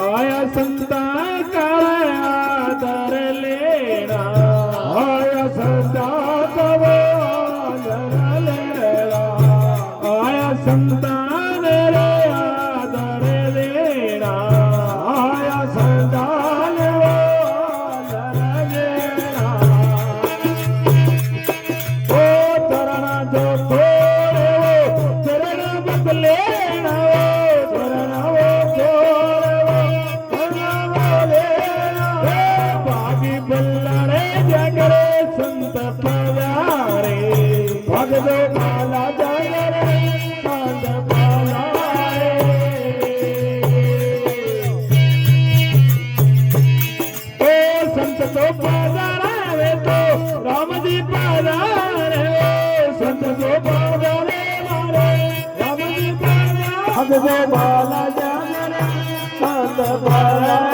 आया संता काया दर लेना आया संता कवा दर लेना आया संता मेरे आदर लेना आया संता दर लेना ओ चरणा जो थोड़े वो चरण बदलेना चरण वो बल्लड़े जगरे संत पधारे भगदो काला जगरे संत पधारे ओ संत तो पधारे तो राम जी पधारे संत तो पधारे मारे राम जी पधारे भगदो काला जगरे संत पधारे